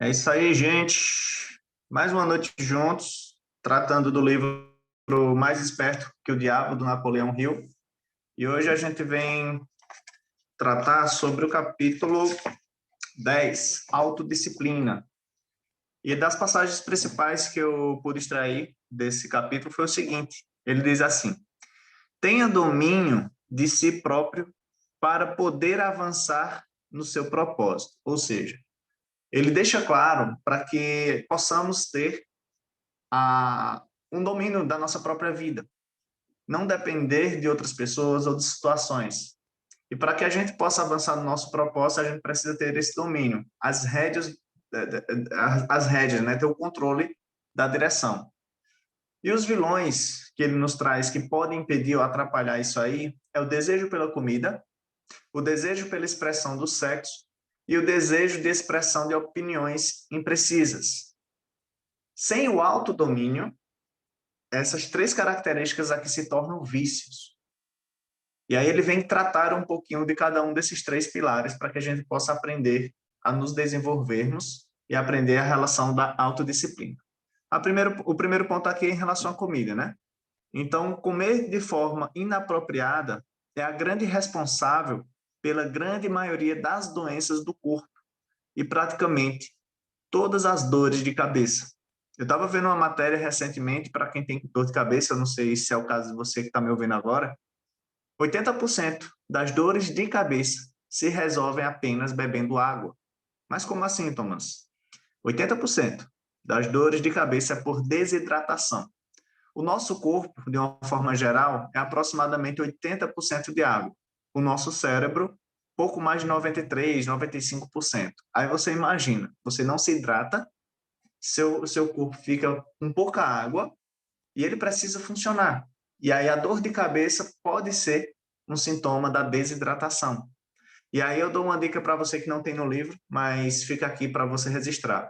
É isso aí, gente. Mais uma noite juntos, tratando do livro Mais Esperto que o Diabo, do Napoleão Hill. E hoje a gente vem tratar sobre o capítulo 10, Autodisciplina. E das passagens principais que eu pude extrair desse capítulo foi o seguinte: ele diz assim: tenha domínio de si próprio para poder avançar no seu propósito. Ou seja, ele deixa claro para que possamos ter um domínio da nossa própria vida, não depender de outras pessoas ou de situações. E para que a gente possa avançar no nosso propósito, a gente precisa ter esse domínio, as rédeas, né, ter o controle da direção. E os vilões que ele nos traz que podem impedir ou atrapalhar isso aí é o desejo pela comida, o desejo pela expressão do sexo e o desejo de expressão de opiniões imprecisas. Sem o autodomínio, essas três características aqui se tornam vícios. E aí ele vem tratar um pouquinho de cada um desses três pilares para que a gente possa aprender a nos desenvolvermos e aprender a relação da autodisciplina. O primeiro ponto aqui é em relação à comida, né? Então, comer de forma inapropriada é a grande responsável pela grande maioria das doenças do corpo e praticamente todas as dores de cabeça. Eu estava vendo uma matéria recentemente, para quem tem dor de cabeça, eu não sei se é o caso de você que está me ouvindo agora, 80% das dores de cabeça se resolvem apenas bebendo água. Mas como assim, Thomas? 80% das dores de cabeça é por desidratação. O nosso corpo, de uma forma geral, é aproximadamente 80% de água. O nosso cérebro, pouco mais de 93%, 95%. Aí você imagina, você não se hidrata, seu corpo fica com pouca água e ele precisa funcionar. E aí a dor de cabeça pode ser um sintoma da desidratação. E aí eu dou uma dica para você que não tem no livro, mas fica aqui para você registrar.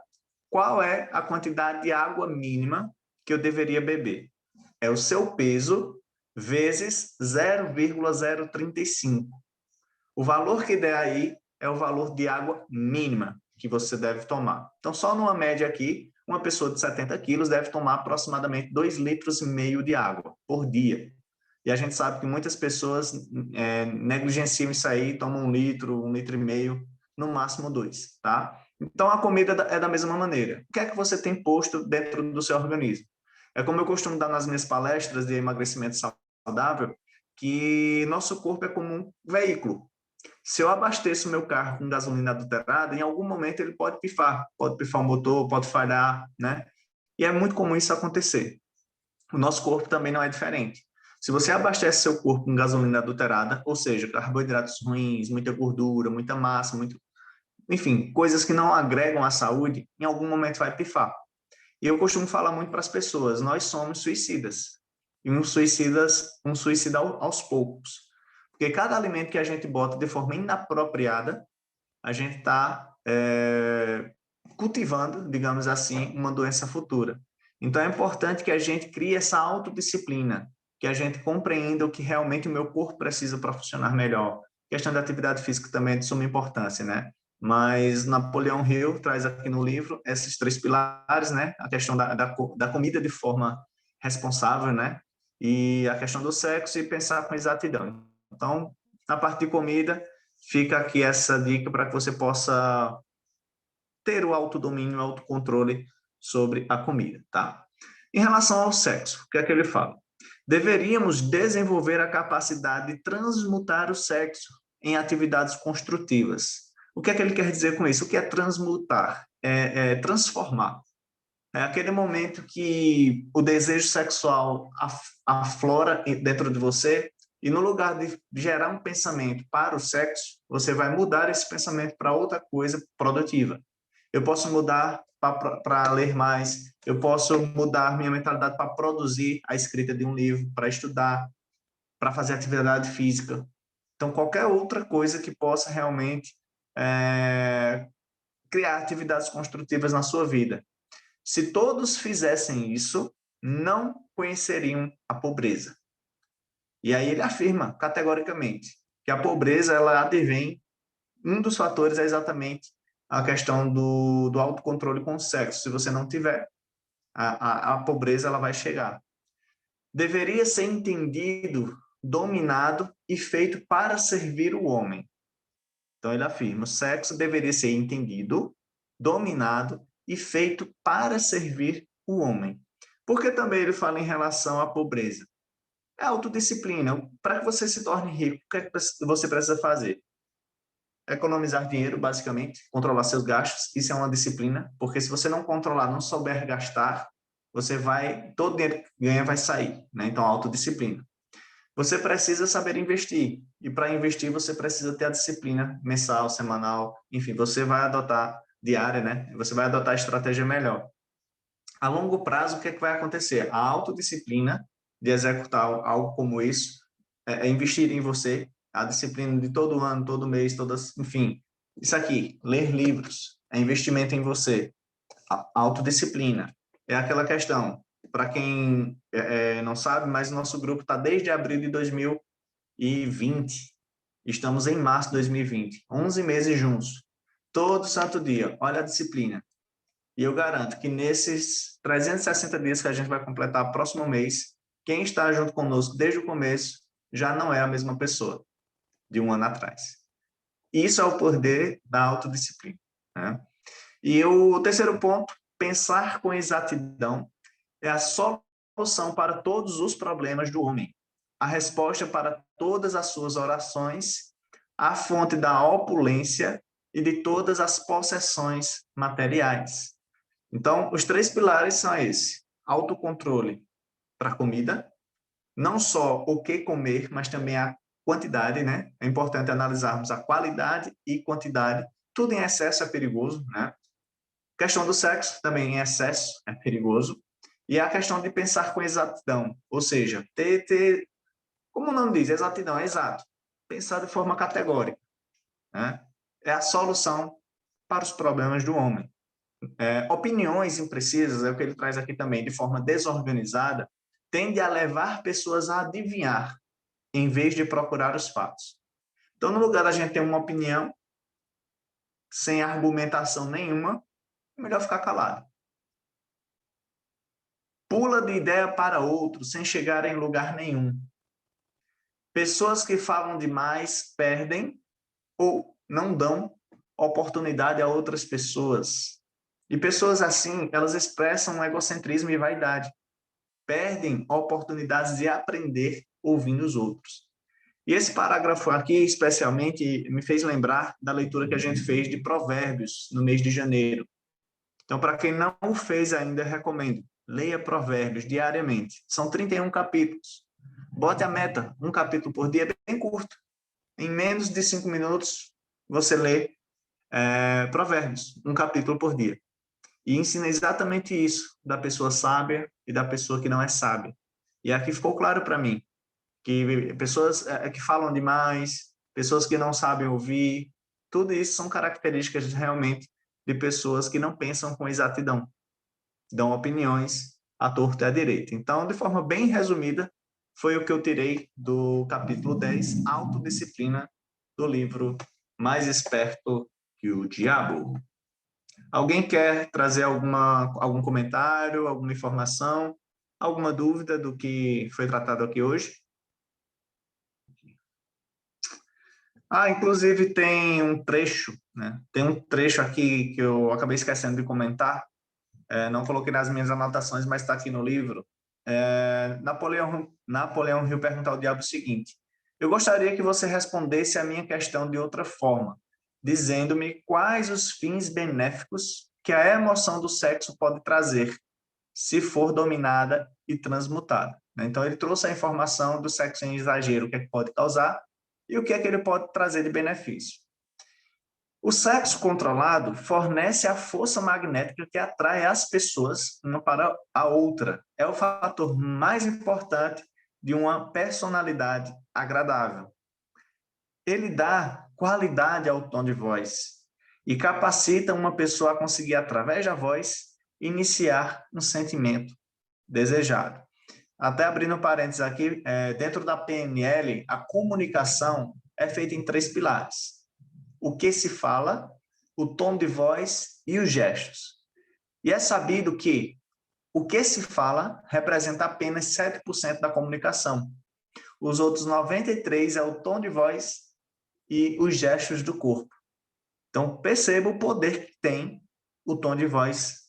Qual é a quantidade de água mínima que eu deveria beber? É o seu peso vezes 0,035. O valor que der aí é o valor de água mínima que você deve tomar. Então, só numa média aqui, uma pessoa de 70 quilos deve tomar aproximadamente 2,5 litros de água por dia. E a gente sabe que muitas pessoas negligenciam isso aí, tomam 1 litro, 1,5 litros, no máximo 2, tá? Então, a comida é da mesma maneira. O que é que você tem posto dentro do seu organismo? É como eu costumo dar nas minhas palestras de emagrecimento saudável, que nosso corpo é como um veículo. Se eu abasteço meu carro com gasolina adulterada, em algum momento ele pode pifar o motor, pode falhar, né? E é muito comum isso acontecer. O nosso corpo também não é diferente. Se você abastece seu corpo com gasolina adulterada, ou seja, carboidratos ruins, muita gordura, muita massa, enfim, coisas que não agregam à saúde, em algum momento vai pifar. E eu costumo falar muito para as pessoas, nós somos suicidas. E um suicida aos poucos. Porque cada alimento que a gente bota de forma inapropriada, a gente está cultivando, digamos assim, uma doença futura. Então é importante que a gente crie essa autodisciplina, que a gente compreenda o que realmente o meu corpo precisa para funcionar melhor. A questão da atividade física também é de suma importância, né? Mas Napoleão Hill traz aqui no livro esses três pilares, né? A questão da comida de forma responsável, né? E a questão do sexo e pensar com exatidão. Então, a parte de comida, fica aqui essa dica para que você possa ter o autodomínio, o autocontrole sobre a comida, tá? Em relação ao sexo, o que é que ele fala? Deveríamos desenvolver a capacidade de transmutar o sexo em atividades construtivas. O que é que ele quer dizer com isso? O que é transmutar? É transformar. É aquele momento que o desejo sexual aflora dentro de você e no lugar de gerar um pensamento para o sexo, você vai mudar esse pensamento para outra coisa produtiva. Eu posso mudar para ler mais, eu posso mudar minha mentalidade para produzir a escrita de um livro, para estudar, para fazer atividade física. Então, qualquer outra coisa que possa realmente criar atividades construtivas na sua vida. Se todos fizessem isso, não conheceriam a pobreza. E aí ele afirma categoricamente que a pobreza ela advém, um dos fatores é exatamente a questão do autocontrole com o sexo. Se você não tiver, a pobreza ela vai chegar. Deveria ser entendido, dominado e feito para servir o homem. Então, ele afirma, o sexo deveria ser entendido, dominado e feito para servir o homem. Porque também ele fala em relação à pobreza. É autodisciplina. Para que você se torne rico, o que é que você precisa fazer? Economizar dinheiro, basicamente, controlar seus gastos. Isso é uma disciplina, porque se você não controlar, não souber gastar, todo o dinheiro que ganha vai sair, né? Então, autodisciplina. Você precisa saber investir, e para investir você precisa ter a disciplina mensal, semanal, enfim, você vai adotar diária, né? Você vai adotar a estratégia melhor. A longo prazo, o que é que vai acontecer? A autodisciplina de executar algo como isso, é investir em você, a disciplina de todo ano, todo mês, enfim, isso aqui, ler livros, é investimento em você, a autodisciplina, é aquela questão, para quem não sabe, mas o nosso grupo está desde abril de 2020, estamos em março de 2020, 11 meses juntos, todo santo dia, olha a disciplina. E eu garanto que nesses 360 dias que a gente vai completar próximo mês, quem está junto conosco desde o começo já não é a mesma pessoa de um ano atrás. Isso é o poder da autodisciplina, né? E o terceiro ponto, pensar com exatidão é a solução para todos os problemas do homem, a resposta para todas as suas orações, a fonte da opulência e de todas as possessões materiais. Então, os 3 pilares são esses: autocontrole para a comida, não só o que comer, mas também a quantidade, né? É importante analisarmos a qualidade e quantidade. Tudo em excesso é perigoso, né? Questão do sexo, também em excesso é perigoso. E a questão de pensar com exatidão, ou seja, como o nome diz, exatidão, é exato. Pensar de forma categórica, né? É a solução para os problemas do homem. Opiniões imprecisas, é o que ele traz aqui também, de forma desorganizada, tende a levar pessoas a adivinhar, em vez de procurar os fatos. Então, no lugar da gente ter uma opinião, sem argumentação nenhuma, é melhor ficar calado. Pula de ideia para outro, sem chegar em lugar nenhum. Pessoas que falam demais perdem ou não dão oportunidade a outras pessoas. E pessoas assim, elas expressam egocentrismo e vaidade. Perdem oportunidades de aprender ouvindo os outros. E esse parágrafo aqui, especialmente, me fez lembrar da leitura que a gente fez de Provérbios no mês de janeiro. Então, para quem não o fez ainda, recomendo. Leia Provérbios diariamente. São 31 capítulos. Bote a meta, um capítulo por dia, bem curto. Em menos de 5 minutos, você lê Provérbios, um capítulo por dia. E ensina exatamente isso, da pessoa sábia e da pessoa que não é sábia. E aqui ficou claro para mim, que pessoas que falam demais, pessoas que não sabem ouvir, tudo isso são características realmente de pessoas que não pensam com exatidão, dão opiniões à torta e à direita. Então, de forma bem resumida, foi o que eu tirei do capítulo 10, Autodisciplina, do livro Mais Esperto que o Diabo. Alguém quer trazer algum comentário, alguma informação, alguma dúvida do que foi tratado aqui hoje? Inclusive tem um trecho, né? Tem um trecho aqui que eu acabei esquecendo de comentar, não coloquei nas minhas anotações, mas está aqui no livro. Napoleão Hill pergunta ao diabo o seguinte: eu gostaria que você respondesse a minha questão de outra forma, dizendo-me quais os fins benéficos que a emoção do sexo pode trazer, se for dominada e transmutada. Então, ele trouxe a informação do sexo em exagero, o que é que pode causar, e o que é que ele pode trazer de benefício. O sexo controlado fornece a força magnética que atrai as pessoas uma para a outra. É o fator mais importante de uma personalidade agradável. Ele dá qualidade ao tom de voz e capacita uma pessoa a conseguir, através da voz, iniciar um sentimento desejado. Até abrindo parênteses aqui, dentro da PNL, a comunicação é feita em 3 pilares: o que se fala, o tom de voz e os gestos. E é sabido que o que se fala representa apenas 7% da comunicação. Os outros 93% é o tom de voz e os gestos do corpo. Então, perceba o poder que tem o tom de voz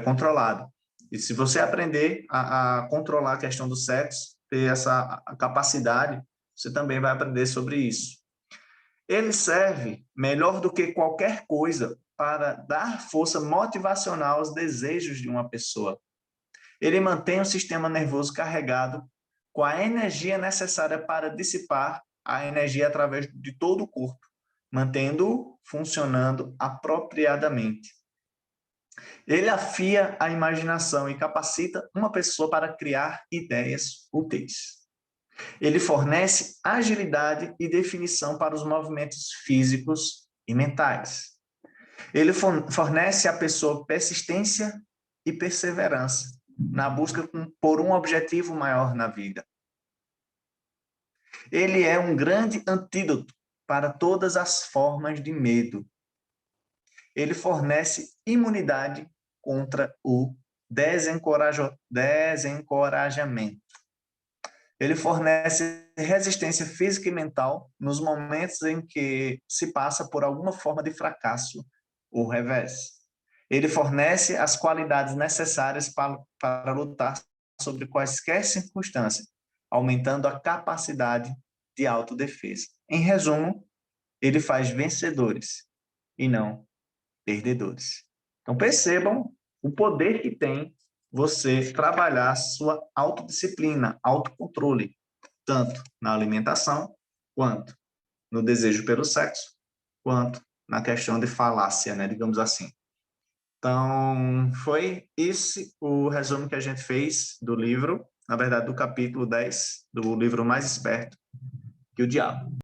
controlado. E se você aprender a controlar a questão do sexo, ter essa capacidade, você também vai aprender sobre isso. Ele serve melhor do que qualquer coisa para dar força motivacional aos desejos de uma pessoa. Ele mantém o sistema nervoso carregado com a energia necessária para dissipar a energia através de todo o corpo, mantendo-o funcionando apropriadamente. Ele afia a imaginação e capacita uma pessoa para criar ideias úteis. Ele fornece agilidade e definição para os movimentos físicos e mentais. Ele fornece à pessoa persistência e perseverança na busca por um objetivo maior na vida. Ele é um grande antídoto para todas as formas de medo. Ele fornece imunidade contra o desencorajamento. Ele fornece resistência física e mental nos momentos em que se passa por alguma forma de fracasso ou revés. Ele fornece as qualidades necessárias para lutar sobre quaisquer circunstâncias, aumentando a capacidade de autodefesa. Em resumo, ele faz vencedores e não perdedores. Então percebam o poder que tem você trabalhar sua autodisciplina, autocontrole, tanto na alimentação, quanto no desejo pelo sexo, quanto na questão de falácia, né, digamos assim. Então, foi esse o resumo que a gente fez do livro, na verdade, do capítulo 10, do livro Mais Esperto que o Diabo.